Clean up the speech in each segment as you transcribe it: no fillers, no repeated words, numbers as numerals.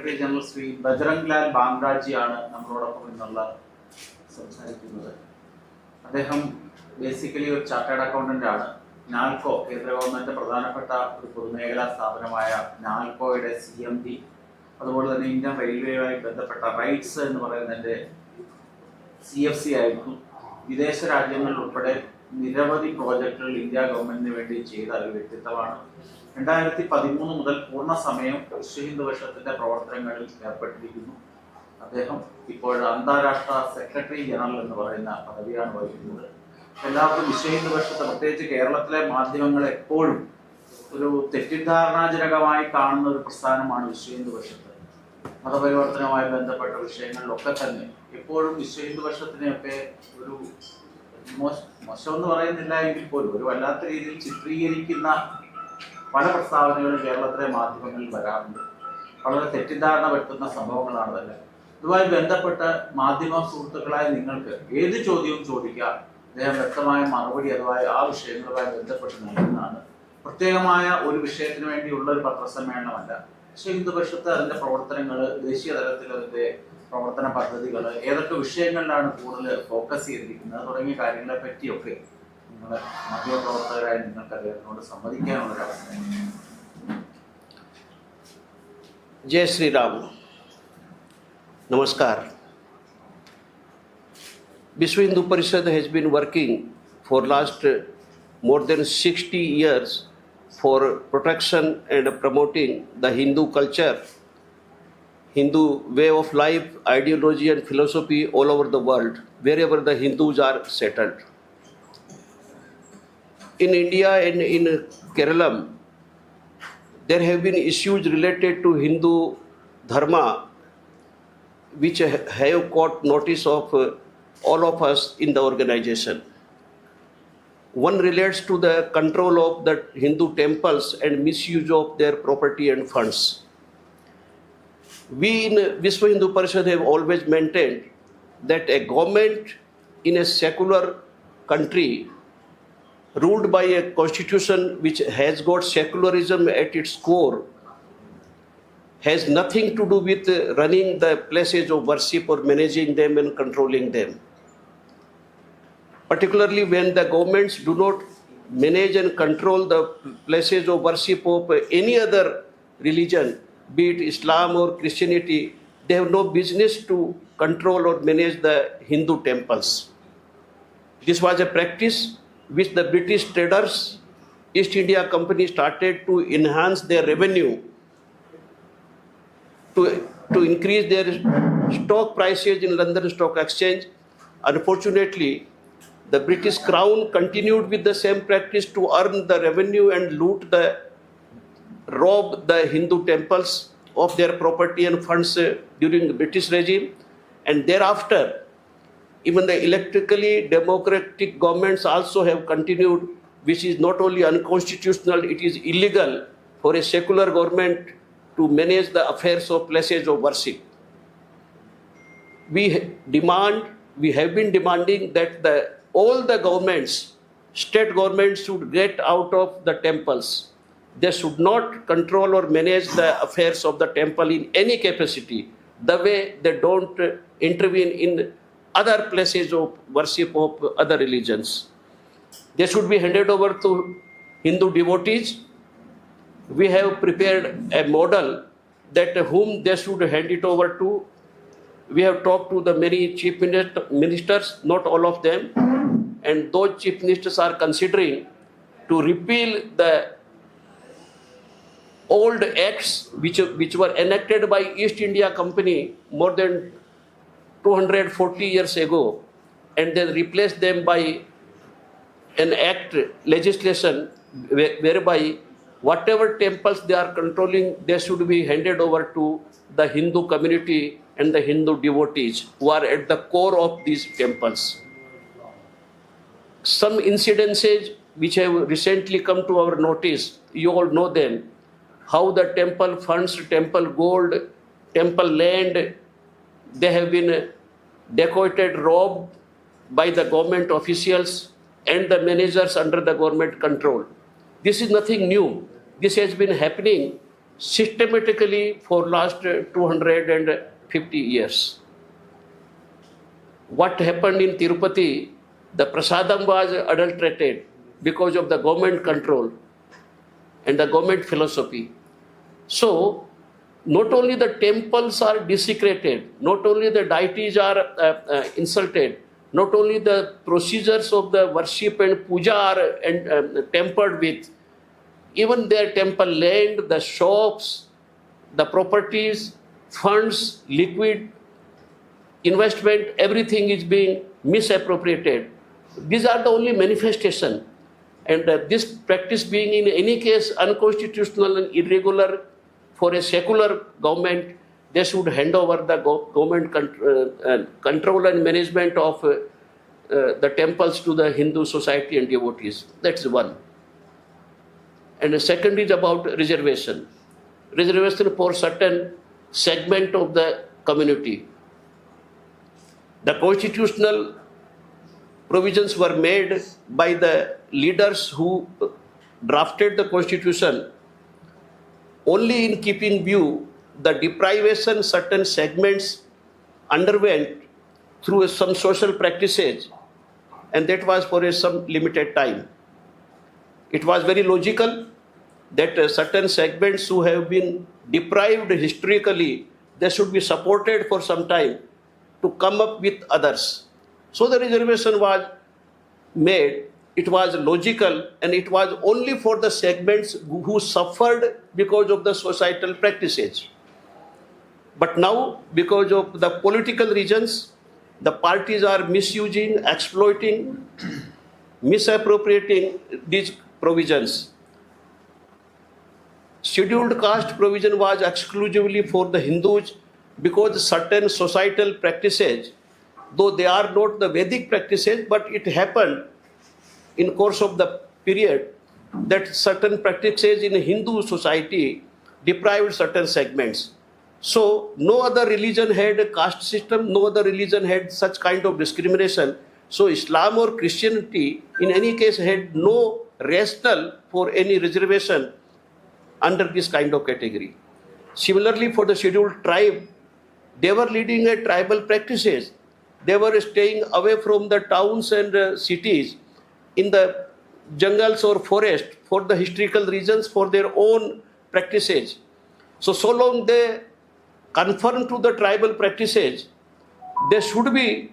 Secretary general Shri Bajrang Lal ബാംഗ്രാജിയാണ് നമ്മളോടൊപ്പം ഇന്നുള്ള സംസാരിക്കുന്നത്. അദ്ദേഹം ബേസിക്കലി ഒരു ചാർട്ടേഡ് അക്കൗണ്ടന്റ് ആണ്. നാൽക്കോ, കേന്ദ്ര ഗവൺമെന്റ് പ്രധാനപ്പെട്ട ഒരു പൊതുമേഖലാ സ്ഥാപനമായ നാൽക്കോയുടെ CMD, അതുപോലെ തന്നെ ഇന്ത്യൻ റെയിൽവേയുമായി ബന്ധപ്പെട്ട റൈറ്റ്സ് എന്ന് പറയുന്നതിന്റെ CFC ആയിരുന്നു. വിദേശ രാജ്യങ്ങളിൽ ഉൾപ്പെടെ നിരവധി പ്രോജക്റ്റുകൾ ഇന്ത്യ ഗവൺമെന്റിന് വേണ്ടി ചെയ്ത ഒരു വ്യക്തിത്വമാണ്. 2013 മുതൽ പൂർണ്ണ സമയം വിശ്വ ഹിന്ദു പരിഷത്തിന്റെ പ്രവർത്തനങ്ങളിൽ ഏർപ്പെട്ടിരിക്കുന്നു. അദ്ദേഹം ഇപ്പോൾ അന്താരാഷ്ട്ര സെക്രട്ടറി ജനറൽ എന്ന് പറയുന്ന പദവിയാണ് വഹിക്കുന്നത്. എല്ലാവർക്കും വിശ്വ ഹിന്ദു പരിഷത്ത്, പ്രത്യേകിച്ച് കേരളത്തിലെ മാധ്യമങ്ങൾ എപ്പോഴും ഒരു തെറ്റിദ്ധാരണാജനകമായി കാണുന്ന ഒരു പ്രസ്ഥാനമാണ് വിശ്വ ഹിന്ദു പരിഷത്ത്. മതപരിവർത്തനവുമായി ബന്ധപ്പെട്ട വിഷയങ്ങളിലൊക്കെ തന്നെ എപ്പോഴും വിശ്വ ഹിന്ദു പരിഷത്തിനെയൊക്കെ ഒരു മോശമെന്ന് പറയുന്നില്ല എങ്കിൽ പോലും ഒരു വല്ലാത്ത രീതിയിൽ ചിത്രീകരിക്കുന്ന പല പ്രസ്താവനകളും കേരളത്തിലെ മാധ്യമങ്ങളിൽ വരാറുണ്ട്. വളരെ തെറ്റിദ്ധാരണ പറ്റുന്ന സംഭവങ്ങളാണ് തന്നെ. ഇതുമായി ബന്ധപ്പെട്ട് മാധ്യമ സുഹൃത്തുക്കളായ നിങ്ങൾക്ക് ഏത് ചോദ്യവും ചോദിക്കാം. അദ്ദേഹം വ്യക്തമായ മറുപടി അഥവാ ആ വിഷയങ്ങളുമായി ബന്ധപ്പെട്ട് നൽകുന്നതാണ്. പ്രത്യേകമായ ഒരു വിഷയത്തിന് വേണ്ടിയുള്ള ഒരു പത്രസമ്മേളനമല്ല. വിശ്വ ഹിന്ദു പരിഷത്ത് അതിന്റെ പ്രവർത്തനങ്ങൾ, ദേശീയ തലത്തിൽ അതിന്റെ പ്രവർത്തന പദ്ധതികൾ, ഏതൊക്കെ വിഷയങ്ങളിലാണ് കൂടുതൽ ഫോക്കസ് ചെയ്തിരിക്കുന്നത് തുടങ്ങിയ കാര്യങ്ങളെ പറ്റിയൊക്കെ നിങ്ങളെ മാധ്യമപ്രവർത്തകരായ നിങ്ങൾക്ക് അദ്ദേഹത്തിനോട് സംവദിക്കാനുള്ള ഒരു അവസരം. जय Shri Ram. Namaskar. Vishwa Hindu Parishad has been working for last more than 60 years for protection and promoting the Hindu culture, Hindu way of life, ideology and philosophy all over the world, wherever the Hindus are settled. In India and in Kerala, there have been issues related to Hindu dharma which have caught notice of all of us in the organization. One relates to the control of the Hindu temples and misuse of their property and funds. We in Vishwa Hindu Parishad have always maintained that a government in a secular country ruled by a constitution which has got secularism at its core has nothing to do with running the places of worship or managing them and controlling them. Particularly when the governments do not manage and control the places of worship of any other religion, be it Islam or Christianity, they have no business to control or manage the Hindu temples. This was a practice which the British traders, East India Company started to enhance their revenue to increase their stock prices in London Stock Exchange. Unfortunately, the British Crown continued with the same practice to earn the revenue and rob the Hindu temples of their property and funds during the British regime. And thereafter, even the electrically democratic governments also have continued, which is not only unconstitutional, it is illegal for a secular government to manage the affairs of places of worship. We have been demanding that all the governments, state governments should get out of the temples. They should not control or manage the affairs of the temple in any capacity, the way they don't intervene in other places of worship of other religions. They should be handed over to Hindu devotees. We have prepared a model that whom they should hand it over to. We have talked to the many chief ministers, not all of them, and those chief ministers are considering to repeal the old acts which were enacted by East India Company more than 240 years ago, and then replace them by an act legislation whereby whatever temples they are controlling, they should be handed over to the Hindu community and the Hindu devotees who are at the core of these temples. Some incidences which have recently come to our notice, you all know them, how the temple funds, temple gold, temple land, they have been dacoited, robbed by the government officials and the managers under the government control. This is nothing new. This has been happening systematically for last 250 years. What happened in Tirupati, the prasadam was adulterated because of the government control and the government philosophy. So, not only the temples are desecrated, not only the deities are insulted, not only the procedures of the worship and puja are tampered with, even their temple land, the shops, the properties, funds, liquid investment, everything is being misappropriated. These are the only manifestation. And this practice being in any case unconstitutional and irregular for a secular government, they should hand over the government control and management of the temples to the Hindu society and devotees. That's one. And the second is about reservation. Reservation for certain segment of the community. The constitutional provisions were made by the leaders who drafted the constitution only in keeping view the deprivation certain segments underwent through some social practices, and that was for some limited time. It was very logical that certain segments who have been deprived historically, they should be supported for some time to come up with others. So the reservation was made, it was logical, and it was only for the segments who suffered because of the societal practices. But now, because of the political reasons, the parties are misusing, exploiting, misappropriating these provisions. Scheduled caste provision was exclusively for the Hindus because certain societal practices, though they are not the Vedic practices, but it happened in course of the period that certain practices in Hindu society deprived certain segments. So no other religion had a caste system, no other religion had such kind of discrimination. So Islam or Christianity in any case had no rationale for any reservation under this kind of category. Similarly, for the scheduled tribe, they were leading a tribal practices. They were staying away from the towns and cities in the jungles or forest for the historical reasons, for their own practices. So long they conform to the tribal practices, they should be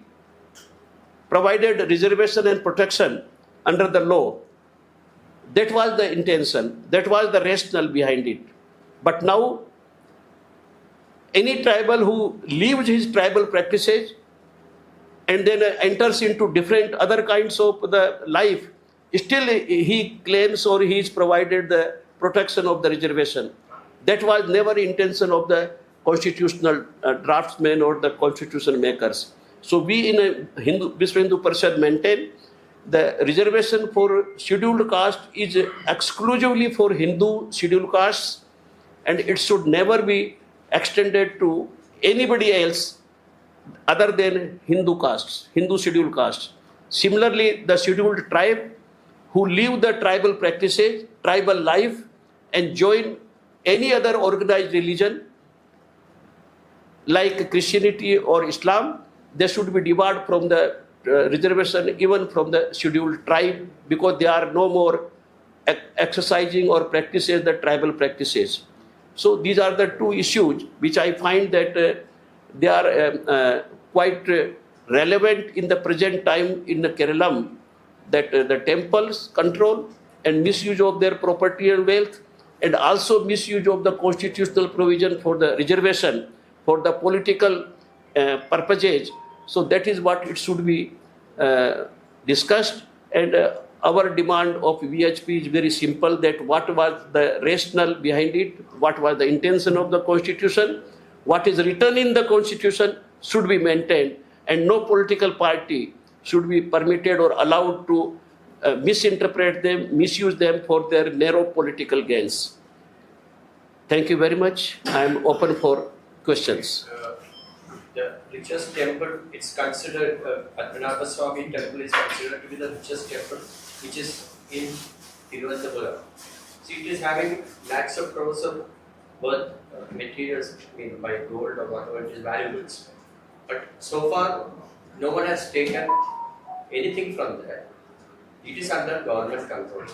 provided reservation and protection under the law. That was the intention, that was the rationale behind it. But now, any tribal who leaves his tribal practices and then enters into different other kinds of the life, still he claims or he is provided the protection of the reservation. That was never intention of the constitutional draftsmen or the constitution makers. So we in a Vishwa Hindu Parishad maintain the reservation for scheduled caste is exclusively for Hindu scheduled castes, and it should never be extended to anybody else other than Hindu castes, Hindu scheduled castes. Similarly, the scheduled tribe who leave the tribal practices, tribal life, and join any other organized religion like Christianity or Islam, they should be debarred from the reservation even from the scheduled tribe because they are no more exercising or practicing the tribal practices. So these are the two issues which I find that they are quite relevant in the present time in the Kerala, that the temples control and misuse of their property and wealth, and also misuse of the constitutional provision for the reservation for the political purposes. So that is what it should be discussed, and our demand of VHP is very simple, that what was the rationale behind it, what was the intention of the constitution, what is written in the constitution should be maintained, and no political party should be permitted or allowed to misinterpret them, misuse them for their narrow political gains. Thank you very much. I am open for questions. The richest temple, it's considered, Padmanabha Swami temple is considered to be the richest temple, which is in Tiruvanthapuram. So it is having lakhs of crores of worth materials, I mean, by gold or whatever it is, valuables. But so far, no one has taken anything from that. It is under government control.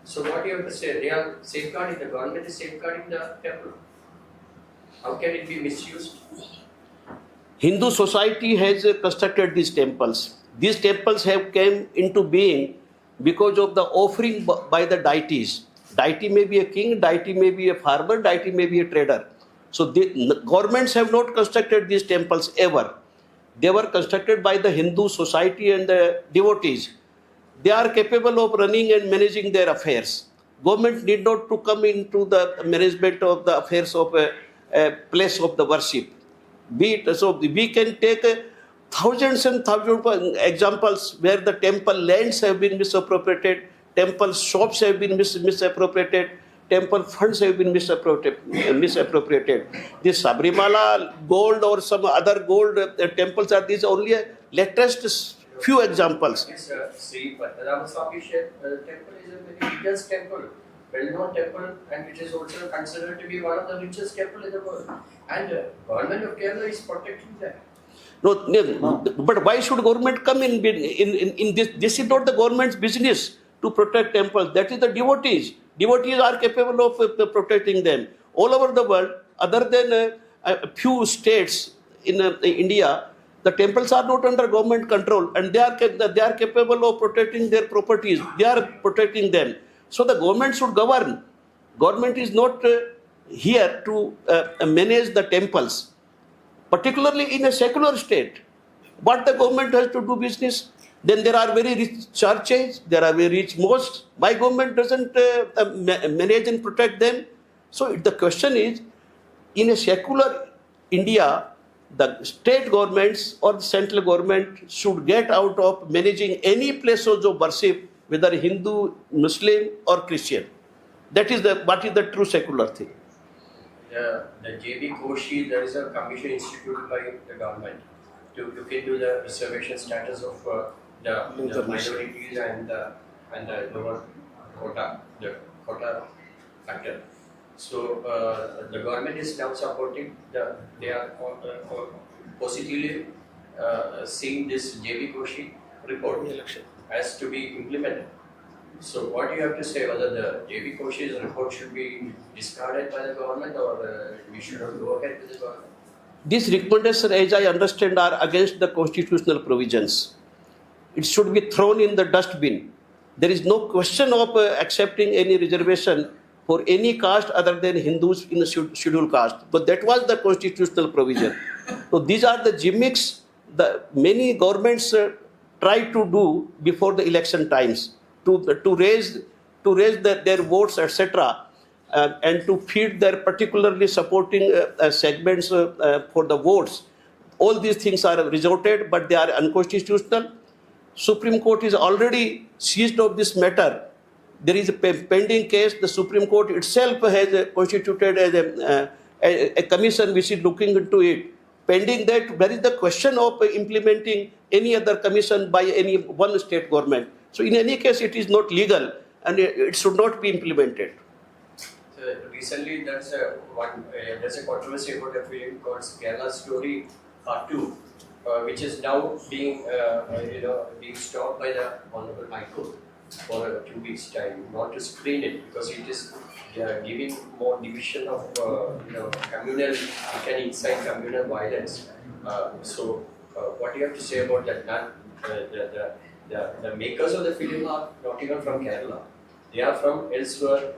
So what you have to say, they are safeguarding, the government is safeguarding the temple. How can it be misused? Hindu society has constructed these temples. These temples have came into being because of the offering by the deities. Deity may be a king, deity may be a farmer, deity may be a trader. So the governments have not constructed these temples ever. They were constructed by the Hindu society and the devotees. They are capable of running and managing their affairs. Government need not to come into the management of the affairs of a place of the worship. So we can take thousands and thousands of examples where the temple lands have been misappropriated, temple shops have been misappropriated, temple funds have been misappropriated. This Sabrimala gold or some other gold temples are these only latest few examples. Yes, Sri Padmanabha Swami temple is a very biggest temple, well-known temple, and it is also considered to be one of the richest temple in the world. And government of Kerala is protecting that. No, but why should government come in this? This is not the government's business to protect temples. That is the devotees. Devotees are capable of protecting them. All over the world, other than a few states in India, the temples are not under government control, and they are capable of protecting their properties. They are protecting them. So the government should govern. Government is not here to manage the temples, particularly in a secular state. But the government has to do business. Then there are very rich churches, there are very rich mosques. Why government doesn't manage and protect them? So the question is, in a secular India, the state governments or the central government should get out of managing any places of worship, whether Hindu, Muslim or Christian. That is what is the true secular thing. The J.B. Koshi, there is a commission instituted by the government to look into the reservation status of the minorities and the lower quota, the quota factor. So the government is now supporting they are positively seeing this J.B. Koshi report as to be implemented. So what do you have to say, whether the J.B. Koshi's report should be discarded by the government or we should not go ahead with the government? These recommendations, as I understand, are against the constitutional provisions. It should be thrown in the dustbin. There is no question of accepting any reservation for any caste other than Hindus in the scheduled caste. But that was the constitutional provision. So these are the gimmicks that many governments try to do before the election times to raise their votes, etc., and to feed their particularly supporting segments for the votes. All these things are resorted, but they are unconstitutional. Supreme Court is already seized of this matter. There is a pending case. The Supreme Court itself has constituted as a commission which is looking into it. Pending that, there is the question of implementing any other commission by any one state government. So in any case, it is not legal and it should not be implemented. So recently, there's a controversy about a film called Kerala Story Part 2, which is now being being stopped by the Honorable High Court for 2 weeks' time, not to screen it because it is giving more division of communal and inside communal violence. So what do you have to say about that? The makers of the film are not even from Kerala. They are from elsewhere,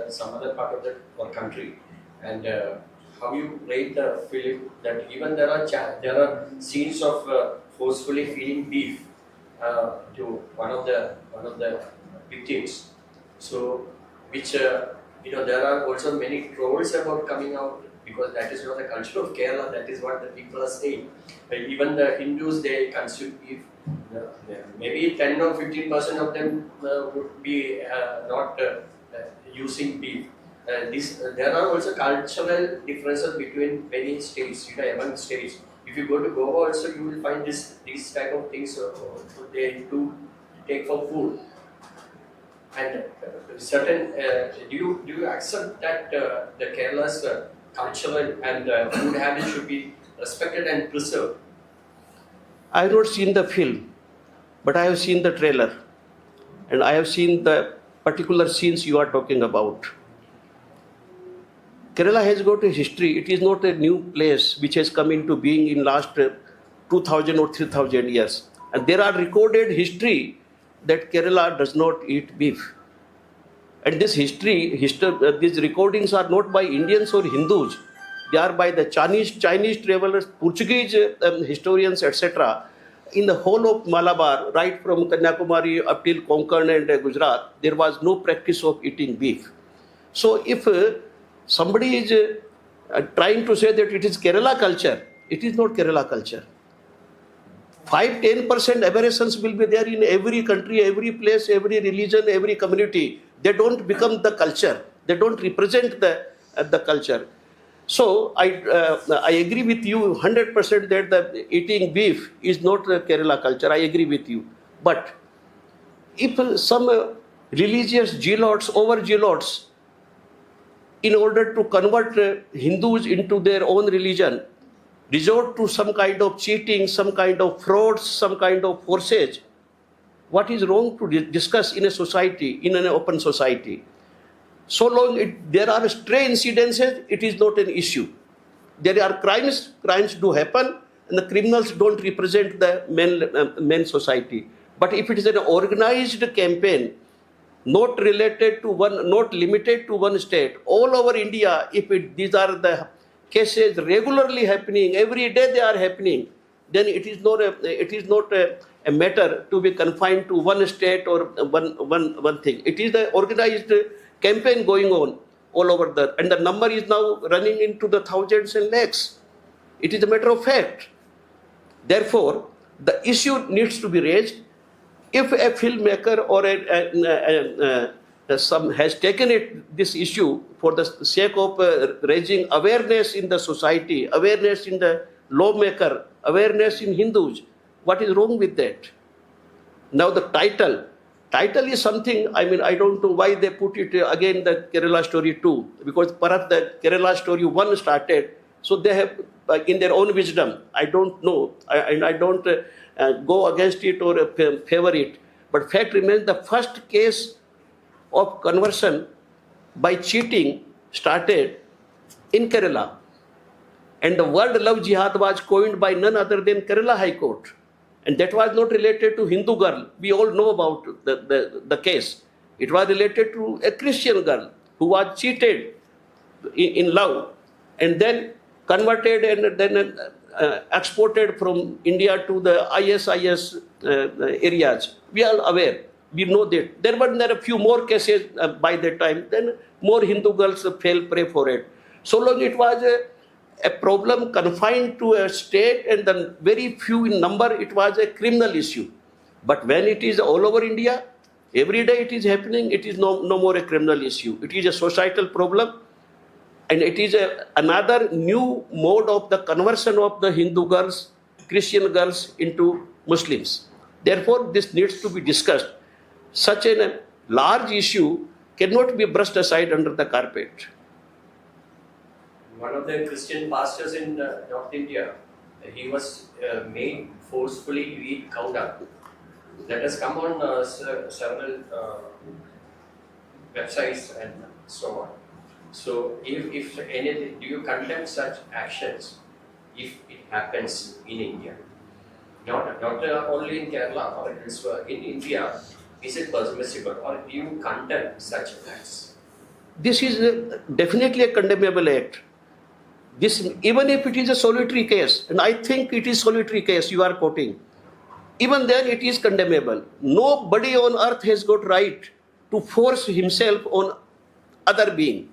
some other part of our country. And how you rate the film? That even there are scenes of forcefully feeding beef to one of the victims. So which there are also many trolls about coming out because that is not the culture of Kerala. That is what the people are saying. Even the Hindus, they consume beef. Maybe 10 or 15% of them would be not using beef. There are also cultural differences between many states, among states. If you go to Goa also, you will find these type of things they do take for food. And certain, do you accept that the Kerala's cultural and food habits should be respected and preserved. I have not seen the film, but I have seen the trailer, and I have seen the particular scenes you are talking about. Kerala has got a history. It is not a new place which has come into being in last 2000 or 3000 years. And there are recorded history that Kerala does not eat beef. And this these recordings are not by Indians or Hindus. They are by the Chinese travelers, Portuguese historians, etc. In the whole of Malabar, right from Kanyakumari up till Konkan and Gujarat, there was no practice of eating beef. So if somebody is trying to say that it is Kerala culture, it is not Kerala culture. 5-10% aberrations will be there in every country, every place, every religion, every community. They don't become the culture. They don't represent the culture. So I agree with you 100% that the eating beef is not the Kerala culture. I agree with you. But if some religious zealots, over zealots, in order to convert Hindus into their own religion, resort to some kind of cheating, some kind of frauds, some kind of forces, what is wrong to discuss in a society, in an open society? So long there are stray incidences, it is not an issue. There are crimes do happen, and the criminals don't represent the main society. But if it is an organized campaign, not related to one, not limited to one state, all over India, these are the cases regularly happening, every day they are happening, then it is not a matter to be confined to one state or one thing. It is the organized campaign going on all over and the number is now running into the thousands and lakhs. It is a matter of fact. Therefore, the issue needs to be raised. If a filmmaker or some has taken this issue for the sake of raising awareness in the society, awareness in the lawmaker, awareness in Hindus, what is wrong with that? Now the title is something, I don't know why they put it again, the Kerala story 2, because perhaps the Kerala story 1 started, so they have, in their own wisdom, I don't know, and I don't go against it or favor it, but fact remains the first case of conversion by cheating started in Kerala. And the word love jihad was coined by none other than Kerala High Court. And that was not related to Hindu girl. We all know about the case. It was related to a Christian girl who was cheated in love and then converted and then exported from India to the ISIS areas. We are aware. We know that. There were a few more cases by that time. Then more Hindu girls fell prey for it. So long it was a problem confined to a state and then very few in number, it was a criminal issue. But when it is all over India, every day it is happening, it is no more a criminal issue. It is a societal problem and it is another new mode of the conversion of the Hindu girls, Christian girls into Muslims. Therefore, this needs to be discussed. Such a large issue cannot be brushed aside under the carpet. One of the Christian pastors in North India, he was made forcefully to eat cow dung. That has come on several websites and so on. So, if anything, do you condemn such actions if it happens in India? Not only in Kerala or elsewhere, in India, is it permissible or do you condemn such acts? This is definitely a condemnable act. This, even if it is a solitary case, and I think it is solitary case you are quoting, even then it is condemnable. Nobody on earth has got right to force himself on other being.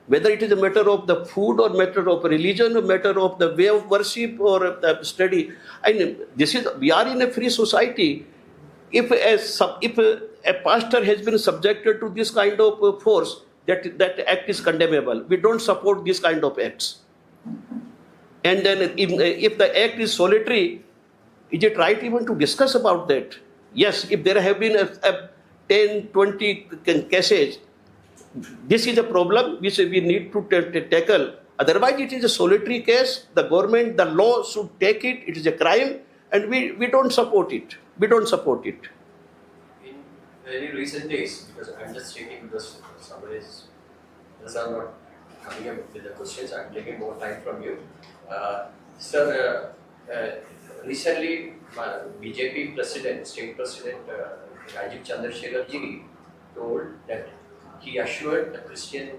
Whether it is a matter of the food or matter of religion or matter of the way of worship or study. We are in a free society. If a pastor has been subjected to this kind of force, that act is condemnable. We don't support this kind of acts. And then if the act is solitary, is it right even to discuss about that? Yes, if there have been 10, 20 cases, this is a problem which we need to tackle Otherwise, it is a solitary case. The government, the law should take it. It is a crime, and we don't support it. We don't support it. In very recent days, because I'm just checking because somebody is, because I'm not coming up with the questions, I'm taking more time from you. Sir, recently, BJP president, state president Rajiv Chandrasekhar ji told that he assured the Christian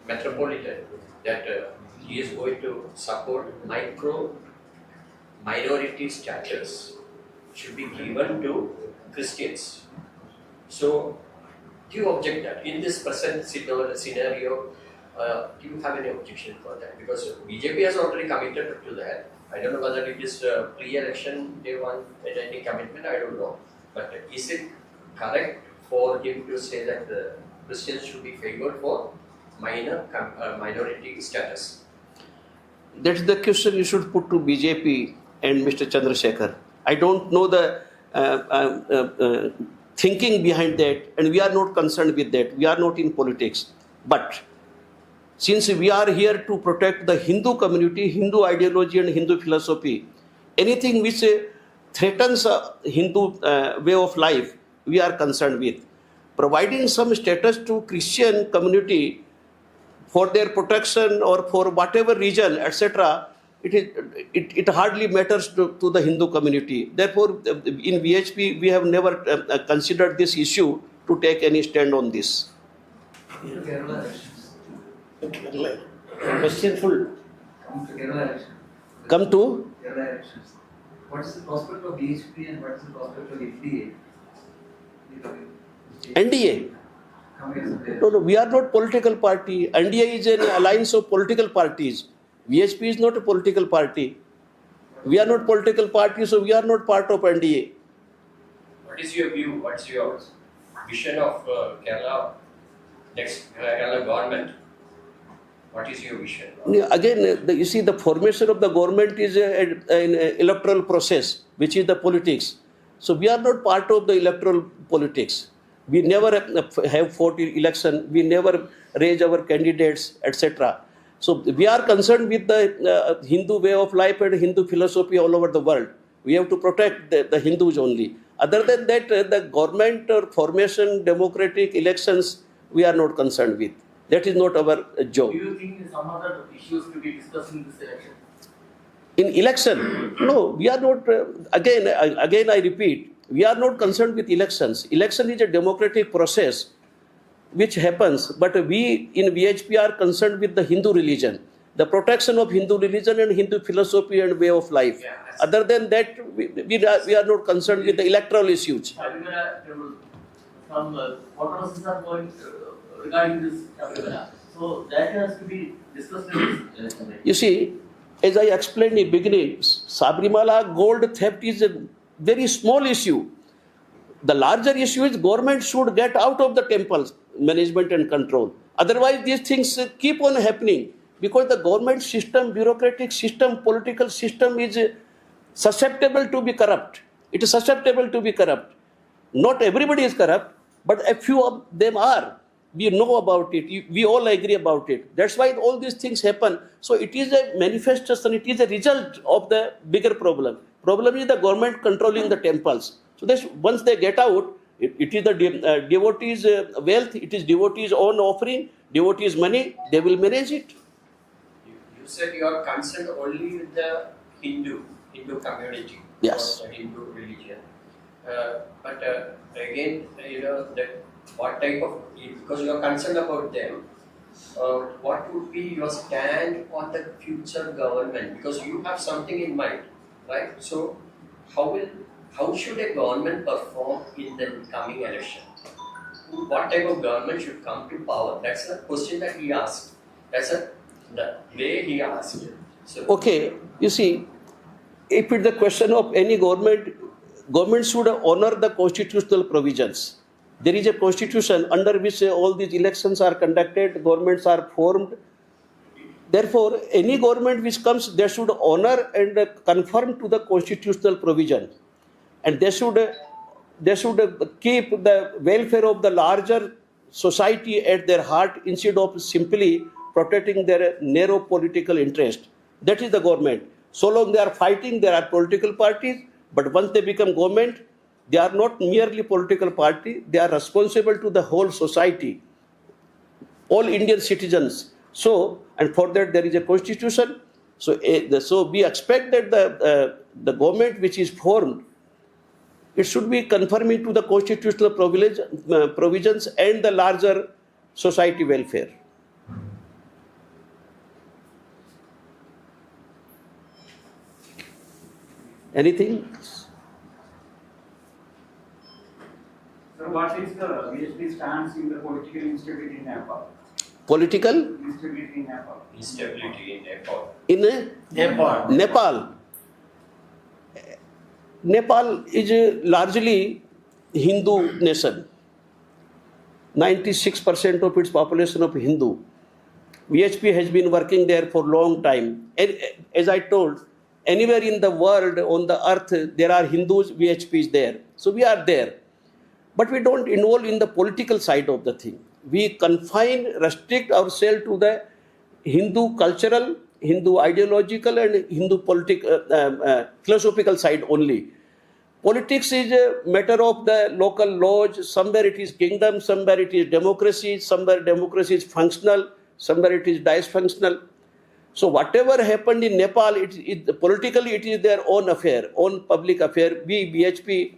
metropolitan that he is going to support minority status should be given to Christians. So, do you object that in this present scenario? Do you have any objection for that? Because BJP has already committed to that. I don't know whether it is pre-election they want any commitment. I don't know. But is it correct for him to say that the Christians should be favored for minority status? That's the question you should put to BJP and Mr. Chandrasekhar. I don't know the thinking behind that, and we are not concerned with that. We are not in politics. But since we are here to protect the Hindu community, Hindu ideology and Hindu philosophy, anything which threatens a Hindu way of life, we are concerned with. Providing some status to Christian community for their protection or for whatever reason, etc., it hardly matters to the Hindu community. Therefore, in VHP, we have never considered this issue to take any stand on this. Question full. Come to Kerala election. Come to Kerala elections. What is the prospect of BHP and what is the prospect of FDA? NDA. Coming as a player. No, we are not political party. NDA is an alliance of political parties. VHP is not a political party. We are not political party, so we are not part of NDA. What is your view? What's your vision of Kerala, next Kerala government? What is your vision? Again, you see, the formation of the government is an electoral process, which is the politics. So we are not part of the electoral politics. We never have fought election. We never raise our candidates, etc. So we are concerned with the Hindu way of life and Hindu philosophy all over the world. We have to protect the Hindus only. Other than that, the government or formation, democratic elections, we are not concerned with. That is not our job. Do you think some other issues to be discussed in this election? In election, no, we are not, again I repeat, we are not concerned with elections. Election is a democratic process which happens, but we in VHP are concerned with the Hindu religion, the protection of Hindu religion and Hindu philosophy and way of life. Yeah, Other than that, we are not concerned with the electoral issues. Some controversies are going regarding this Shabrimala. So that has to be discussed in this election. You see, as I explained in the beginning, Shabrimala gold theft is a very small issue. The larger issue is government should get out of the temples, management and control. Otherwise, these things keep on happening because the government system, bureaucratic system, political system is susceptible to be corrupt. It is susceptible to be corrupt. Not everybody is corrupt, but a few of them are. We know about it. We all agree about it. That's why all these things happen. So it is a manifestation. It is a result of the bigger problem. Problem is the government controlling the temples. So that's, once they get out, it is the devotees' wealth. It is devotees' own offering. Devotees' money. They will manage it. You said you are concerned only with the Hindu community. Yes. Or the Hindu religion. But again, that what type of, because you are concerned about them, what would be your stand on the future government? Because you have something in mind, right? So how should a government perform in the coming election? What type of government should come to power? That's the question that he asked. That's the way he asked. So, Okay, you see, if it's the question of any government, government should honor the constitutional provisions. There is a constitution under which all these elections are conducted, governments are formed. Therefore, any government which comes, they should honor and conform to the constitutional provision. And they should keep the welfare of the larger society at their heart instead of simply protecting their narrow political interest. That is the government. So long they are fighting, there are political parties, but once they become government, they are not merely political party, they are responsible to the whole society, all Indian citizens. So, and for that there is a constitution. So, so we expect that the government which is formed, it should be conforming to the constitutional provisions and the larger society welfare. Anything? Sir, what is the BHP stance in the political instability in Nepal? Political Instability in Nepal. Instability in Nepal. in Nepal. Nepal is a largely Hindu nation. 96% of its population of Hindu. VHP has been working there for a long time. And as I told, anywhere in the world, on the earth, there are Hindus, VHP is there. So we are there. But we don't involve in the political side of the thing. We restrict ourselves to the Hindu cultural, Hindu ideological and Hindu philosophical side only. Politics is a matter of the local laws. Somewhere it is kingdom, somewhere it is democracy, somewhere democracy is functional, somewhere it is dysfunctional. So whatever happened in Nepal, politically it is their own affair, own public affair. We, BHP,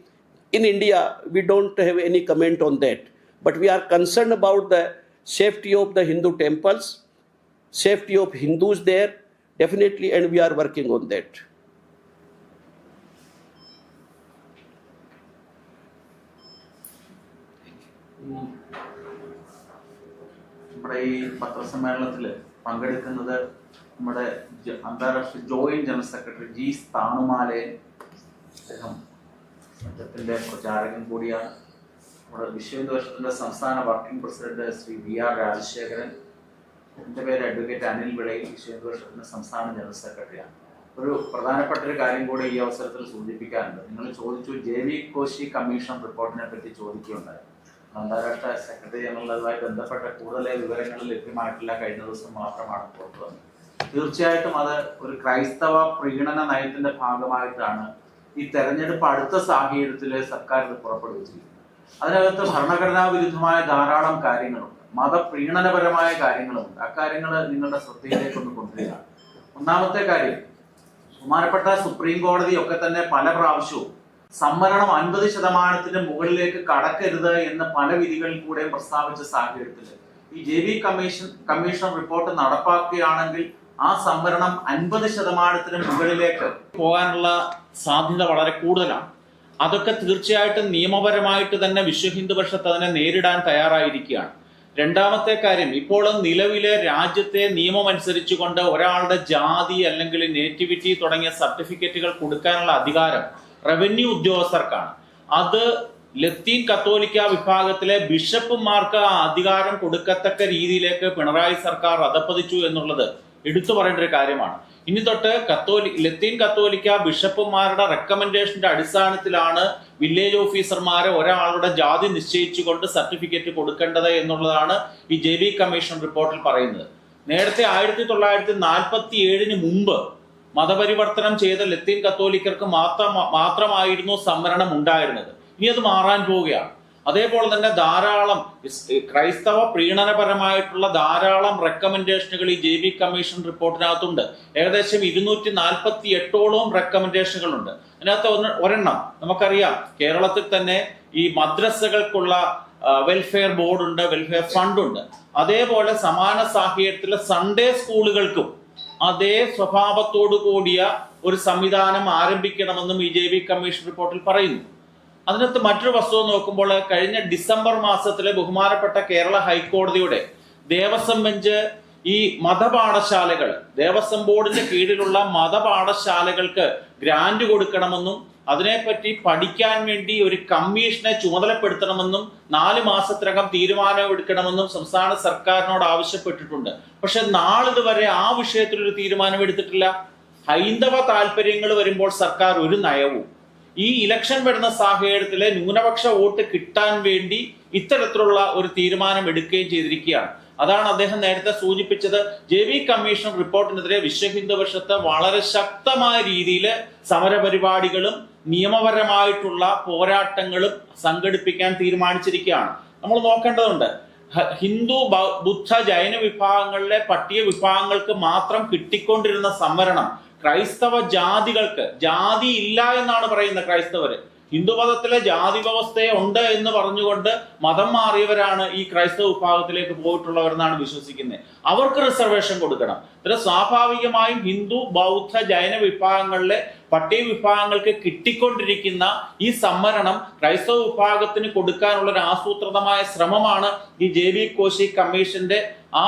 in India, we don't have any comment on that. But we are concerned about the safety of the Hindu temples, safety of Hindus there, definitely, and we are working on that. നമ്മുടെ ഈ പത്രസമ്മേളനത്തിൽ പങ്കെടുക്കുന്നത് നമ്മുടെ അന്താരാഷ്ട്ര joint general secretary G സ്ഥാണുമാലെ, അദ്ദേഹം സംഘത്തിന്റെ പ്രചാരകൻ കൂടിയാണ്. നമ്മുടെ വിശ്വഹിന്ദു പരിഷത്തിന്റെ സംസ്ഥാന working president Shri VR Rajasekharan, എൻ്റെ പേര് അഡ്വക്കേറ്റ് അനിൽ വിളയിൽ, വിശ്വഹിന്ദു പരിഷത്തിന്റെ സംസ്ഥാന ജനറൽ സെക്രട്ടറിയാണ്. ഒരു പ്രധാനപ്പെട്ട ഒരു കാര്യം കൂടെ ഈ അവസരത്തിൽ സൂചിപ്പിക്കാറുണ്ട്. നിങ്ങൾ ചോദിച്ചു JV കോശി കമ്മീഷൻ റിപ്പോർട്ടിനെ പറ്റി ചോദിക്കുകയുണ്ടായി. അന്താരാഷ്ട്ര സെക്രട്ടറി ജനറലുമായി ബന്ധപ്പെട്ട കൂടുതൽ വിവരങ്ങൾ ലഭ്യമായിട്ടില്ല, കഴിഞ്ഞ ദിവസം മാത്രമാണ് പുറത്തു വന്നത്. തീർച്ചയായിട്ടും അത് ഒരു ക്രൈസ്തവ പ്രീണന നയത്തിന്റെ ഭാഗമായിട്ടാണ് ഈ തെരഞ്ഞെടുപ്പ് അടുത്ത സാഹചര്യത്തിൽ സർക്കാർ ഇത് പുറപ്പെടുവിച്ചിരിക്കുന്നത്. അതിനകത്ത് ഭരണഘടനാ വിരുദ്ധമായ ധാരാളം കാര്യങ്ങളുണ്ട്, മതപ്രീണനപരമായ കാര്യങ്ങളുമുണ്ട്. അക്കാര്യങ്ങൾ നിങ്ങളുടെ ശ്രദ്ധയിലേക്കൊന്ന് കൊണ്ടുവരിക. ഒന്നാമത്തെ കാര്യം, ബഹുമാനപ്പെട്ട സുപ്രീം കോടതി ഒക്കെ തന്നെ പല പ്രാവശ്യവും സംവരണം 50% മുകളിലേക്ക് കടക്കരുത് എന്ന് പല വിധികളിൽ കൂടെ പ്രസ്താവിച്ച സാഹചര്യത്തിൽ ഈ JV കമ്മീഷൻ റിപ്പോർട്ട് നടപ്പാക്കുകയാണെങ്കിൽ ആ സംവരണം 50% മുകളിലേക്ക് പോകാനുള്ള സാധ്യത വളരെ കൂടുതലാണ്. അതൊക്കെ തീർച്ചയായിട്ടും നിയമപരമായിട്ട് തന്നെ വിശ്വഹിന്ദു പരിഷത്ത് അതിനെ നേരിടാൻ തയ്യാറായിരിക്കുകയാണ്. രണ്ടാമത്തെ കാര്യം, ഇപ്പോൾ നിലവിലെ രാജ്യത്തെ നിയമം അനുസരിച്ചുകൊണ്ട് ഒരാളുടെ ജാതി അല്ലെങ്കിൽ നേറ്റിവിറ്റി തുടങ്ങിയ സർട്ടിഫിക്കറ്റുകൾ കൊടുക്കാനുള്ള അധികാരം റവന്യൂ ഉദ്യോഗസ്ഥർക്കാണ്. അത് ലത്തീൻ കത്തോലിക്ക വിഭാഗത്തിലെ ബിഷപ്പുമാർക്ക് ആ അധികാരം കൊടുക്കത്തക്ക രീതിയിലേക്ക് പിണറായി സർക്കാർ അധപ്പതിച്ചു എന്നുള്ളത് എടുത്തു പറയേണ്ട ഒരു കാര്യമാണ്. ഇനി തൊട്ട് ലത്തീൻ കത്തോലിക്ക ബിഷപ്പുമാരുടെ റെക്കമെൻഡേഷന്റെ അടിസ്ഥാനത്തിലാണ് വില്ലേജ് ഓഫീസർമാരെ ഒരാളുടെ ജാതി നിശ്ചയിച്ചുകൊണ്ട് സർട്ടിഫിക്കറ്റ് കൊടുക്കേണ്ടത് എന്നുള്ളതാണ് ഈ JV കമ്മീഷൻ റിപ്പോർട്ടിൽ പറയുന്നത്. നേരത്തെ 1947 മുമ്പ് മതപരിവർത്തനം ചെയ്ത ലത്തീൻ കത്തോലിക്കർക്ക് മാത്രമായിരുന്നു സംവരണം ഉണ്ടായിരുന്നത്. ഇനി അത് മാറാൻ പോവുകയാണ്. അതേപോലെ തന്നെ ധാരാളം ക്രൈസ്തവ പ്രീണനപരമായിട്ടുള്ള ധാരാളം റെക്കമെൻഡേഷനുകൾ ഈ JV കമ്മീഷൻ റിപ്പോർട്ടിനകത്തുണ്ട്. ഏകദേശം 248ഓളം റെക്കമെൻഡേഷനുകളുണ്ട്. അതിനകത്ത് ഒരെണ്ണം നമുക്കറിയാം, കേരളത്തിൽ തന്നെ ഈ മദ്രസകൾക്കുള്ള വെൽഫെയർ ബോർഡ് ഉണ്ട്, വെൽഫെയർ ഫണ്ട് ഉണ്ട്. അതേപോലെ സമാന സാഹചര്യത്തിലെ സൺഡേ സ്കൂളുകൾക്കും അതേ സ്വഭാവത്തോടു കൂടിയ ഒരു സംവിധാനം ആരംഭിക്കണമെന്നും ഈ JV കമ്മീഷൻ റിപ്പോർട്ടിൽ പറയുന്നു. അതിനകത്ത് മറ്റൊരു വസ്തുത നോക്കുമ്പോൾ, കഴിഞ്ഞ ഡിസംബർ മാസത്തിലെ ബഹുമാനപ്പെട്ട കേരള ഹൈക്കോടതിയുടെ ദേവസ്വം ബെഞ്ച് ഈ മതപാഠശാലകൾ, ദേവസ്വം ബോർഡിന്റെ കീഴിലുള്ള മതപാഠശാലകൾക്ക് ഗ്രാന്റ് കൊടുക്കണമെന്നും അതിനെപ്പറ്റി പഠിക്കാൻ വേണ്ടി ഒരു കമ്മീഷനെ ചുമതലപ്പെടുത്തണമെന്നും 4 മാസത്തിനകം തീരുമാനമെടുക്കണമെന്നും സംസ്ഥാന സർക്കാരിനോട് ആവശ്യപ്പെട്ടിട്ടുണ്ട്. പക്ഷെ നാളിതുവരെ ആ വിഷയത്തിൽ ഒരു തീരുമാനമെടുത്തിട്ടില്ല. ഹൈന്ദവ താല്പര്യങ്ങൾ വരുമ്പോൾ സർക്കാർ ഒരു നയവും, ഈ ഇലക്ഷൻ വരുന്ന സാഹചര്യത്തിലെ ന്യൂനപക്ഷ വോട്ട് കിട്ടാൻ വേണ്ടി ഇത്തരത്തിലുള്ള ഒരു തീരുമാനം എടുക്കുകയും ചെയ്തിരിക്കുകയാണ്. അതാണ് അദ്ദേഹം നേരത്തെ സൂചിപ്പിച്ചത്. JB കമ്മീഷൻ റിപ്പോർട്ടിനെതിരെ വിശ്വ ഹിന്ദു പരിഷത്ത് വളരെ ശക്തമായ രീതിയിൽ സമരപരിപാടികളും നിയമപരമായിട്ടുള്ള പോരാട്ടങ്ങളും സംഘടിപ്പിക്കാൻ തീരുമാനിച്ചിരിക്കുകയാണ്. നമ്മൾ നോക്കേണ്ടതുണ്ട്, ഹിന്ദു ബുദ്ധ ജൈന വിഭാഗങ്ങളിലെ പട്ടിക വിഭാഗങ്ങൾക്ക് മാത്രം കിട്ടിക്കൊണ്ടിരുന്ന സംവരണം ക്രൈസ്തവ ജാതികൾക്ക്, ജാതി ഇല്ല എന്നാണ് പറയുന്നത് ക്രൈസ്തവര്, ഹിന്ദുമതത്തിലെ ജാതി വ്യവസ്ഥയെ ഉണ്ട് എന്ന് പറഞ്ഞുകൊണ്ട് മതം മാറിയവരാണ് ഈ ക്രൈസ്തവ വിഭാഗത്തിലേക്ക് പോയിട്ടുള്ളവരെന്നാണ് വിശ്വസിക്കുന്നത്. അവർക്ക് റിസർവേഷൻ കൊടുക്കണം. ഇതിൽ സ്വാഭാവികമായും ഹിന്ദു ബൗദ്ധ ജൈന വിഭാഗങ്ങളിലെ പട്ടിക വിഭാഗങ്ങൾക്ക് കിട്ടിക്കൊണ്ടിരിക്കുന്ന ഈ സംവരണം ക്രൈസ്തവ വിഭാഗത്തിന് കൊടുക്കാനുള്ള ഒരു ആസൂത്രിതമായ ശ്രമമാണ് ഈ JB കോശി കമ്മീഷന്റെ ആ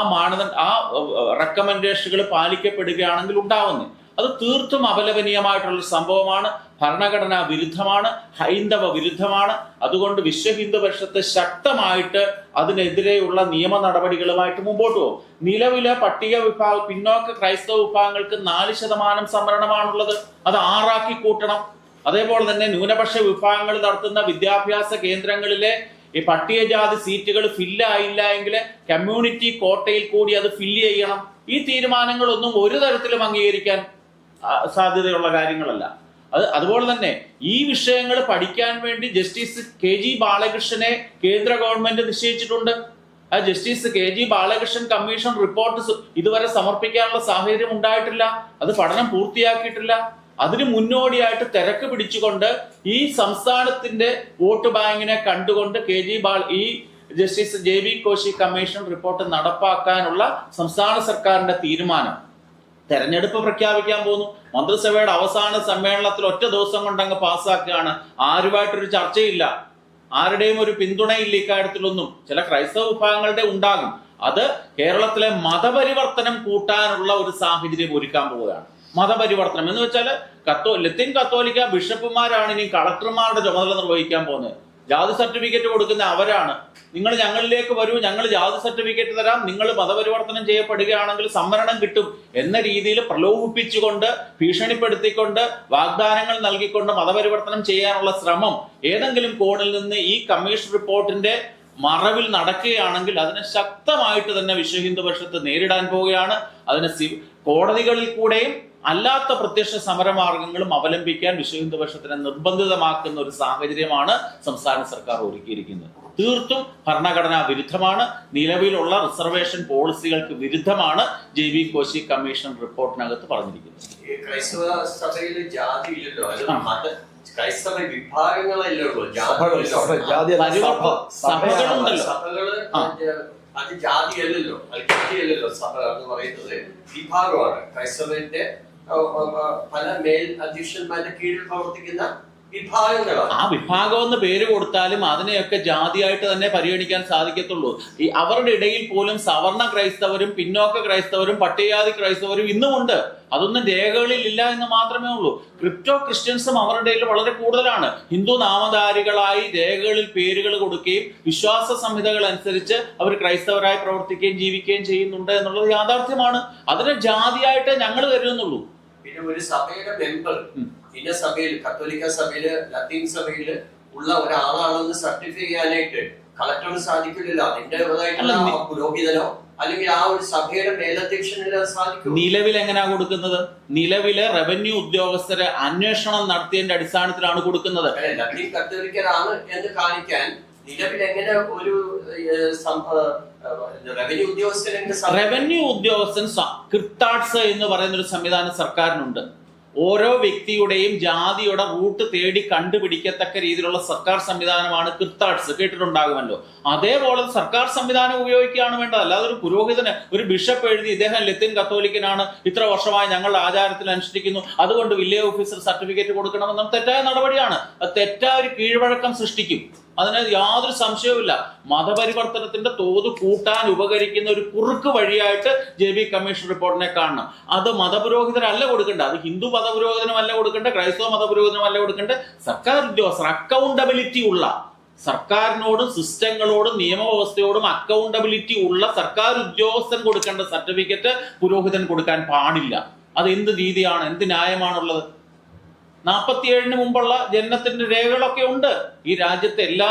റെക്കമെൻഡേഷനുകൾ പാലിക്കപ്പെടുകയാണെങ്കിൽ ഉണ്ടാവുന്നത്. അത് തീർത്തും അപലപനീയമായിട്ടുള്ള സംഭവമാണ്, ഭരണഘടനാ വിരുദ്ധമാണ്, ഹൈന്ദവ വിരുദ്ധമാണ്. അതുകൊണ്ട് വിശ്വ ഹിന്ദു പരിഷത്ത് ശക്തമായിട്ട് അതിനെതിരെയുള്ള നിയമ നടപടികളുമായിട്ട് മുമ്പോട്ട് പോകും. നിലവിലെ പട്ടിക വിഭാഗം പിന്നോക്ക ക്രൈസ്തവ വിഭാഗങ്ങൾക്ക് 4% സംവരണമാണുള്ളത്, അത് 6 കൂട്ടണം. അതേപോലെ തന്നെ ന്യൂനപക്ഷ വിഭാഗങ്ങൾ നടത്തുന്ന വിദ്യാഭ്യാസ കേന്ദ്രങ്ങളിലെ ഈ പട്ടികജാതി സീറ്റുകൾ ഫില്ലായില്ല എങ്കിൽ കമ്മ്യൂണിറ്റി കോട്ടയിൽ കൂടി അത് ഫില്ല് ചെയ്യണം. ഈ തീരുമാനങ്ങളൊന്നും ഒരു തരത്തിലും അംഗീകരിക്കാൻ സാധ്യതയുള്ള കാര്യങ്ങളല്ല. അതുപോലെ തന്നെ ഈ വിഷയങ്ങൾ പഠിക്കാൻ വേണ്ടി ജസ്റ്റിസ് KG ബാലകൃഷ്ണനെ കേന്ദ്ര ഗവൺമെന്റ് നിശ്ചയിച്ചിട്ടുണ്ട്. ആ justice KG Balakrishnan commission report ഇതുവരെ സമർപ്പിക്കാനുള്ള സാഹചര്യം ഉണ്ടായിട്ടില്ല. അത് പഠനം പൂർത്തിയാക്കിയിട്ടില്ല. അതിന് മുന്നോടിയായിട്ട് തിരക്ക് പിടിച്ചുകൊണ്ട് ഈ സംസ്ഥാനത്തിന്റെ വോട്ട് ബാങ്കിനെ കണ്ടുകൊണ്ട് ഈ justice JB Koshy commission report നടപ്പാക്കാനുള്ള സംസ്ഥാന സർക്കാരിന്റെ തീരുമാനം തെരഞ്ഞെടുപ്പ് പ്രഖ്യാപിക്കാൻ പോകുന്നു. മന്ത്രിസഭയുടെ അവസാന സമ്മേളനത്തിൽ ഒറ്റ ദിവസം കൊണ്ടങ്ങ് പാസ്സാക്കുകയാണ്. ആരുമായിട്ടൊരു ചർച്ചയില്ല, ആരുടെയും ഒരു പിന്തുണയില്ല ഇക്കാര്യത്തിലൊന്നും. ചില ക്രൈസ്തവ വിഭാഗങ്ങളുടെ ഉണ്ടാകും. അത് കേരളത്തിലെ മതപരിവർത്തനം കൂട്ടാനുള്ള ഒരു സാഹചര്യം ഒരുക്കാൻ പോവുകയാണ്. മതപരിവർത്തനം എന്ന് വെച്ചാൽ ലത്തീൻ കത്തോലിക്ക ബിഷപ്പുമാരാണ് ഇനി കളക്ടർമാരുടെ ചുമതല നിർവഹിക്കാൻ പോകുന്നത്. ജാതി സർട്ടിഫിക്കറ്റ് കൊടുക്കുന്ന അവരാണ്. നിങ്ങൾ ഞങ്ങളിലേക്ക് വരൂ, ഞങ്ങൾ ജാതി സർട്ടിഫിക്കറ്റ് തരാം, നിങ്ങൾ മതപരിവർത്തനം ചെയ്യപ്പെടുകയാണെങ്കിൽ സംവരണം കിട്ടും എന്ന രീതിയിൽ പ്രലോഭിപ്പിച്ചുകൊണ്ട്, ഭീഷണിപ്പെടുത്തിക്കൊണ്ട്, വാഗ്ദാനങ്ങൾ നൽകിക്കൊണ്ട് മതപരിവർത്തനം ചെയ്യാനുള്ള ശ്രമം ഏതെങ്കിലും കോണിൽ നിന്ന് ഈ കമ്മീഷൻ റിപ്പോർട്ടിന്റെ മറവിൽ നടക്കുകയാണെങ്കിൽ അതിനെ ശക്തമായിട്ട് തന്നെ വിശ്വ ഹിന്ദു പരിഷത്ത് നേരിടാൻ പോവുകയാണ്. അതിനെ കോടതികളിൽ കൂടെയും അല്ലാത്ത പ്രത്യക്ഷ സമരമാർഗങ്ങളും അവലംബിക്കാൻ വിശ്വ ഹിന്ദു പരിഷത്തിനെ നിർബന്ധിതമാക്കുന്ന ഒരു സാഹചര്യമാണ് സംസ്ഥാന സർക്കാർ ഒരുക്കിയിരിക്കുന്നത്. തീർത്തും ഭരണഘടനാ വിരുദ്ധമാണ്, നിലവിലുള്ള റിസർവേഷൻ പോളിസികൾക്ക് വിരുദ്ധമാണ് JB കോശി കമ്മീഷൻ റിപ്പോർട്ടിനകത്ത് പറഞ്ഞിരിക്കുന്നത്. ക്രൈസ്തവ സഭയിൽ ജാതി ഇല്ലല്ലോ, ക്രൈസ്തവ വിഭാഗങ്ങളല്ലേ ഉള്ളൂ, സഭകളുണ്ടല്ലോ. സഭകള് അത് ജാതിയല്ലല്ലോ, ജാതിയല്ലല്ലോ. സഭ എന്ന് പറയുന്നത് വിഭാഗമാണ്. ക്രൈസ്തവന്റെ പല മേൽ അധ്യക്ഷന്മാരുടെ കീഴിൽ പ്രവർത്തിക്കുന്ന വിഭാഗങ്ങളാണ്. ആ വിഭാഗം എന്ന് പേര് കൊടുത്താലും അതിനെയൊക്കെ ജാതിയായിട്ട് തന്നെ പരിഗണിക്കാൻ സാധിക്കത്തുള്ളൂ. ഈ അവരുടെ ഇടയിൽ പോലും സവർണ ക്രൈസ്തവരും പിന്നോക്ക ക്രൈസ്തവരും പട്ടികജാതി ക്രൈസ്തവരും ഇന്നുമുണ്ട്. അതൊന്നും രേഖകളിൽ ഇല്ല എന്ന് മാത്രമേ ഉള്ളൂ. ക്രിപ്റ്റോ ക്രിസ്ത്യൻസും അവരുടെ ഇടയിൽ വളരെ കൂടുതലാണ്. ഹിന്ദു നാമധാരികളായി രേഖകളിൽ പേരുകൾ കൊടുക്കുകയും വിശ്വാസ സംഹിതകൾ അനുസരിച്ച് അവർ ക്രൈസ്തവരായി പ്രവർത്തിക്കുകയും ജീവിക്കുകയും ചെയ്യുന്നുണ്ട് എന്നുള്ളത് യാഥാർത്ഥ്യമാണ്. അതിനെ ജാതിയായിട്ട് ഞങ്ങൾ കരുതുന്നുള്ളൂ. പിന്നെ ഒരു സഭയുടെ മെമ്പർ ഇന്ന സഭയിൽ, കത്തോലിക്ക സഭയില്, ലത്തീൻ സഭയില് ഉള്ള ഒരാളാണെന്ന് സർട്ടിഫൈ ചെയ്യാനായിട്ട് കളക്ടറിന് സാധിക്കില്ലല്ലോ. അതിൻ്റെതായിട്ടുള്ള പുരോഹിതനോ അല്ലെങ്കിൽ ആ ഒരു സഭയുടെ മേലധ്യക്ഷന് സാധിക്കും. നിലവിൽ എങ്ങനെയാ കൊടുക്കുന്നത്? നിലവിലെ റവന്യൂ ഉദ്യോഗസ്ഥരെ അന്വേഷണം നടത്തിയതിന്റെ അടിസ്ഥാനത്തിലാണ് കൊടുക്കുന്നത്. ലത്തീൻ കത്തോലിക്കരാണ് എന്ന് കാണിക്കാൻ നിലവിൽ എങ്ങനെ ഒരു റവന്യൂ ഉദ്യോഗസ്ഥൻ കിർത്താഡ്സ് എന്ന് പറയുന്ന ഒരു സംവിധാനം സർക്കാരിനുണ്ട്. ഓരോ വ്യക്തിയുടെയും ജാതിയുടെ റൂട്ട് തേടി കണ്ടുപിടിക്കത്തക്ക രീതിയിലുള്ള സർക്കാർ സംവിധാനമാണ് കിർത്താഡ്സ്, കേട്ടിട്ടുണ്ടാകുമല്ലോ. അതേപോലെ സർക്കാർ സംവിധാനം ഉപയോഗിക്കുകയാണ് വേണ്ടത്. അല്ലാതെ ഒരു പുരോഹിതന്, ഒരു ബിഷപ്പ് എഴുതി ഇദ്ദേഹം ലത്തീൻ കത്തോലിക്കനാണ്, ഇത്ര വർഷമായി ഞങ്ങളുടെ ആചാരത്തിൽ അനുഷ്ഠിക്കുന്നു, അതുകൊണ്ട് വില്ലേജ് ഓഫീസർ സർട്ടിഫിക്കറ്റ് കൊടുക്കണമെന്നും തെറ്റായ നടപടിയാണ്. അത് തെറ്റായ ഒരു കീഴ്വഴക്കം സൃഷ്ടിക്കും. അതിന് യാതൊരു സംശയവുമില്ല. മതപരിവർത്തനത്തിന്റെ തോത് കൂട്ടാൻ ഉപകരിക്കുന്ന ഒരു കുറുക്ക് വഴിയായിട്ട് JB കമ്മീഷൻ റിപ്പോർട്ടിനെ കാണണം. അത് മതപുരോഹിതരല്ല കൊടുക്കേണ്ട, അത് ഹിന്ദു മതപുരോഹിതനുമല്ല കൊടുക്കേണ്ട, ക്രൈസ്തവ മതപുരോഹിതനുമല്ല കൊടുക്കേണ്ട, സർക്കാർ ഉദ്യോഗസ്ഥർ, അക്കൗണ്ടബിലിറ്റി ഉള്ള, സർക്കാരിനോടും സിസ്റ്റങ്ങളോടും നിയമവ്യവസ്ഥയോടും അക്കൗണ്ടബിലിറ്റി ഉള്ള സർക്കാർ ഉദ്യോഗസ്ഥൻ കൊടുക്കേണ്ട സർട്ടിഫിക്കറ്റ് പുരോഹിതൻ കൊടുക്കാൻ പാടില്ല. അത് എന്ത് രീതിയാണ്, എന്ത് ന്യായമാണുള്ളത്? 47-ന് മുമ്പുള്ള ജനനത്തിന്റെ രേഖകളൊക്കെ ഉണ്ട്. ഈ രാജ്യത്തെ എല്ലാ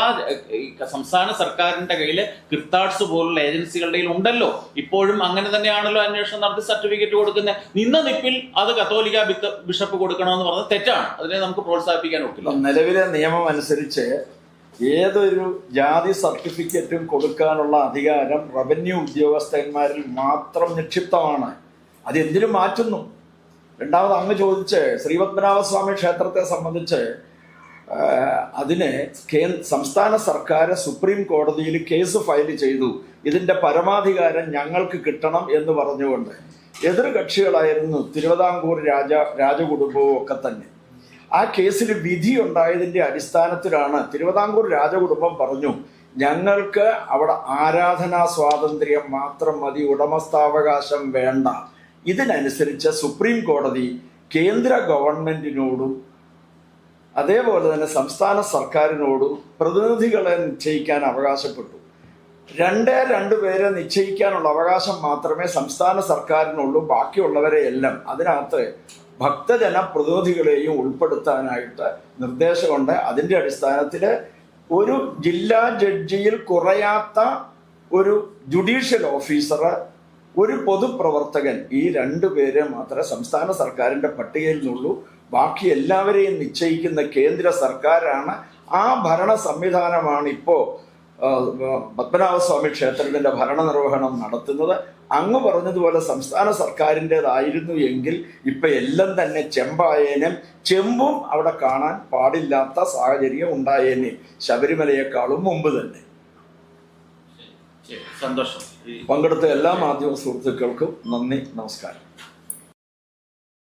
സംസ്ഥാന സർക്കാരിന്റെ കയ്യിൽ കിർത്താഡ്സ് പോലുള്ള ഏജൻസികളുടെ കയ്യിൽ ഉണ്ടല്ലോ. ഇപ്പോഴും അങ്ങനെ തന്നെയാണല്ലോ അന്വേഷണം നടത്തി സർട്ടിഫിക്കറ്റ് കൊടുക്കുന്നത്. നിന്ന നിപ്പിൽ അത് കത്തോലിക്ക ബിഷപ്പ് കൊടുക്കണമെന്ന് പറഞ്ഞത് തെറ്റാണ്. അതിനെ നമുക്ക് പ്രോത്സാഹിപ്പിക്കാൻ ഒക്കില്ല. നിലവിലെ നിയമം അനുസരിച്ച് ഏതൊരു ജാതി സർട്ടിഫിക്കറ്റും കൊടുക്കാനുള്ള അധികാരം റവന്യൂ ഉദ്യോഗസ്ഥന്മാരിൽ മാത്രം നിക്ഷിപ്തമാണ്. അത് എന്തിനു മാറ്റുന്നു? രണ്ടാമത് അങ്ങ് ചോദിച്ച് ശ്രീപത്മനാഭസ്വാമി ക്ഷേത്രത്തെ സംബന്ധിച്ച് അതിന് സംസ്ഥാന സർക്കാർ സുപ്രീം കോടതിയിൽ കേസ് ഫയൽ ചെയ്തു. ഇതിന്റെ പരമാധികാരം ഞങ്ങൾക്ക് കിട്ടണം എന്ന് പറഞ്ഞുകൊണ്ട് എതിർ കക്ഷികളായിരുന്നു തിരുവിതാംകൂർ രാജകുടുംബവും ഒക്കെ തന്നെ. ആ കേസിൽ വിധി ഉണ്ടായതിന്റെ അടിസ്ഥാനത്തിലാണ് തിരുവിതാംകൂർ രാജകുടുംബം പറഞ്ഞു, ഞങ്ങൾക്ക് അവിടെ ആരാധനാ സ്വാതന്ത്ര്യം മാത്രം മതി, ഉടമസ്ഥാവകാശം വേണ്ട. ഇതിനനുസരിച്ച് സുപ്രീം കോടതി കേന്ദ്ര ഗവൺമെന്റിനോടും അതേപോലെ തന്നെ സംസ്ഥാന സർക്കാരിനോടും പ്രതിനിധികളെ നിശ്ചയിക്കാൻ അവകാശപ്പെട്ടു. രണ്ട് പേരെ നിശ്ചയിക്കാനുള്ള അവകാശം മാത്രമേ സംസ്ഥാന സർക്കാരിനുള്ളൂ. ബാക്കിയുള്ളവരെ എല്ലാം അതിനകത്ത് ഭക്തജന പ്രതിനിധികളെയും ഉൾപ്പെടുത്താനായിട്ട് നിർദ്ദേശമുണ്ട്. അതിൻ്റെ അടിസ്ഥാനത്തിൽ ഒരു ജില്ലാ ജഡ്ജിയിൽ കുറയാത്ത ഒരു ജുഡീഷ്യൽ ഓഫീസർ, ഒരു പൊതുപ്രവർത്തകൻ, ഈ 2 പേരെ മാത്രമേ സംസ്ഥാന സർക്കാരിൻ്റെ പട്ടികയിൽ നിന്നുള്ളൂ. ബാക്കി എല്ലാവരെയും നിശ്ചയിക്കുന്ന കേന്ദ്ര സർക്കാരാണ്. ആ ഭരണ സംവിധാനമാണ് ഇപ്പോൾ പത്മനാഭസ്വാമി ക്ഷേത്രത്തിന്റെ ഭരണനിർവഹണം നടത്തുന്നത്. അങ്ങ് പറഞ്ഞതുപോലെ സംസ്ഥാന സർക്കാരിൻ്റെതായിരുന്നു എങ്കിൽ ഇപ്പൊ എല്ലാം തന്നെ ചെമ്പായേനും ചെമ്പും അവിടെ കാണാൻ പാടില്ലാത്ത സാഹചര്യം ഉണ്ടായേനെ, ശബരിമലയെക്കാളും മുമ്പ് തന്നെ. സന്തോഷം. പങ്കെടുത്ത എല്ലാ മാധ്യമ സുഹൃത്തുക്കൾക്കും നന്ദി, നമസ്കാരം.